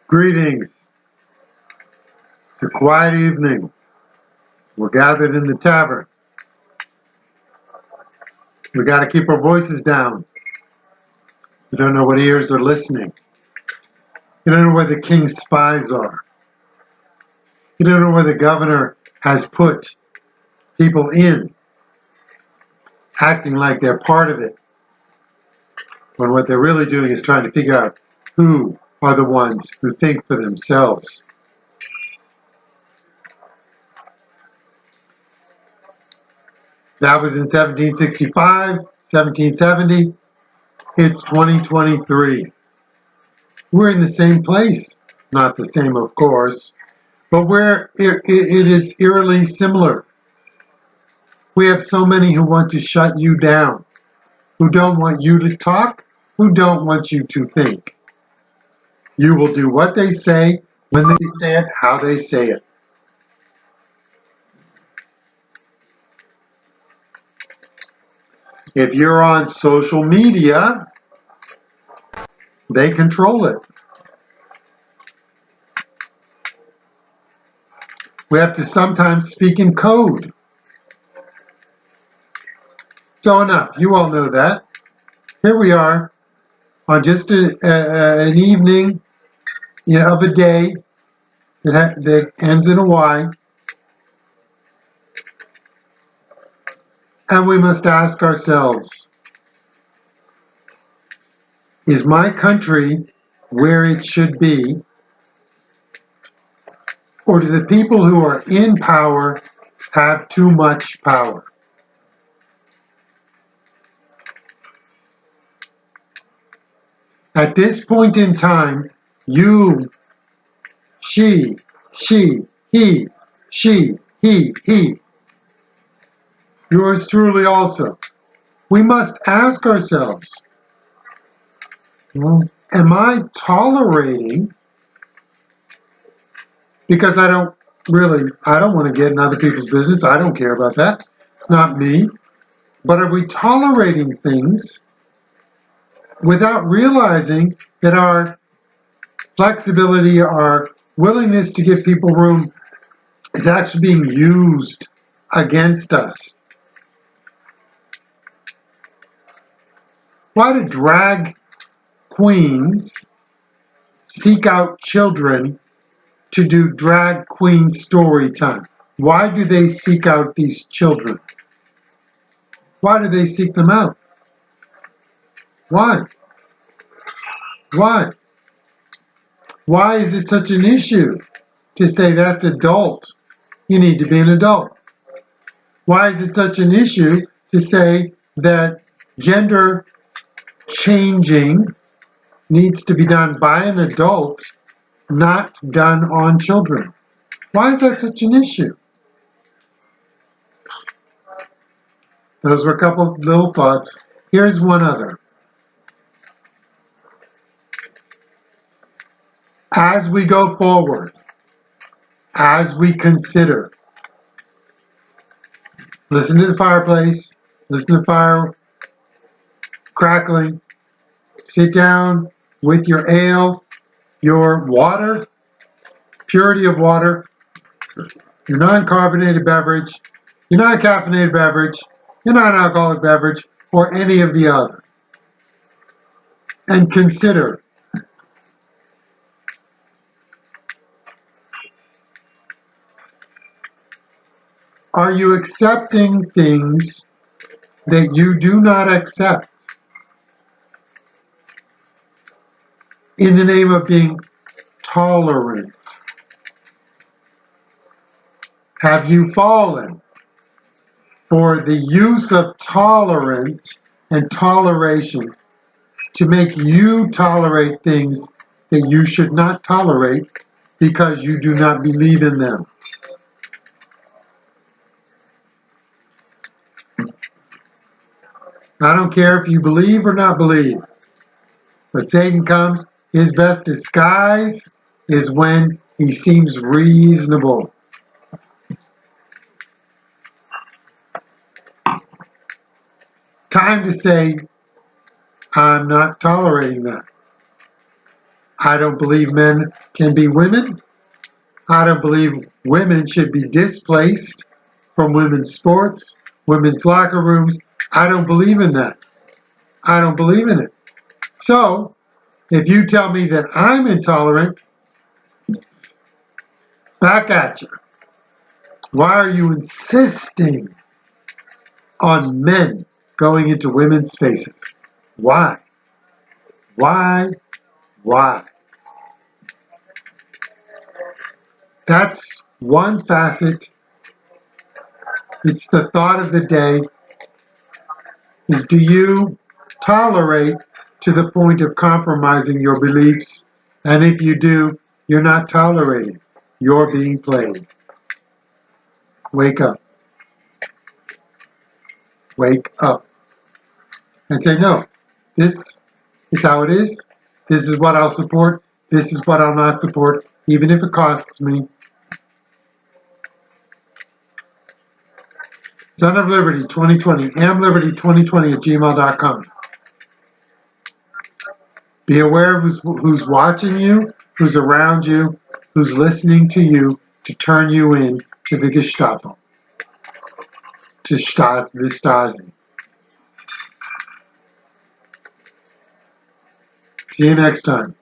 Greetings. It's a quiet evening. We're gathered in the tavern. We got to keep our voices down. You don't know what ears are listening. You don't know where the king's spies are. You don't know where the governor has put people in, acting like they're part of it, when what they're really doing is trying to figure out who are the ones who think for themselves. That was in 1765, 1770. It's 2023. We're in the same place. Not the same, of course, but where it is eerily similar. We have so many who want to shut you down, who don't want you to talk, who don't want you to think. You will do what they say, when they say it, how they say it. If you're on social media, they control it. We have to sometimes speak in code. So enough, you all know that. Here we are on just an evening of a day that ends in a Y. And we must ask ourselves, is my country where it should be? Or do the people who are in power have too much power? At this point in time, you, she, he, she, he, yours truly also. We must ask ourselves, am I tolerating, because I don't want to get in other people's business. I don't care about that. It's not me. But are we tolerating things without realizing that our flexibility, our willingness to give people room is actually being used against us? Why do drag queens seek out children to do drag queen story time? Why do they seek out these children? Why do they seek them out? Why? Why? Why is it such an issue to say that's adult? You need to be an adult. Why is it such an issue to say that gender changing needs to be done by an adult, not done on children? Why is that such an issue? Those were a couple little thoughts. Here's one other. As we go forward, as we consider, listen to the fireplace, listen to the fire crackling, sit down with your ale, your water, purity of water, your non-carbonated beverage, your non-caffeinated beverage, your non-alcoholic beverage, or any of the other. And consider, are you accepting things that you do not accept in the name of being tolerant? Have you fallen for the use of tolerant and toleration to make you tolerate things that you should not tolerate because you do not believe in them? I don't care if you believe or not believe, but Satan comes, his best disguise is when he seems reasonable. Time to say, I'm not tolerating that. I don't believe men can be women. I don't believe women should be displaced from women's sports, women's locker rooms. I don't believe in that. I don't believe in it. So, if you tell me that I'm intolerant, back at you. Why are you insisting on men going into women's spaces? Why? Why? Why? That's one facet. It's the thought of the day is, do you tolerate to the point of compromising your beliefs? And if you do, you're not tolerating. You're being played. Wake up. Wake up. And say, no, this is how it is. This is what I'll support. This is what I'll not support, even if it costs me. Son of Liberty 2020, amliberty2020 @gmail.com. Be aware of who's watching you, who's around you, who's listening to you to turn you in to the Gestapo, to the Stasi. See you next time.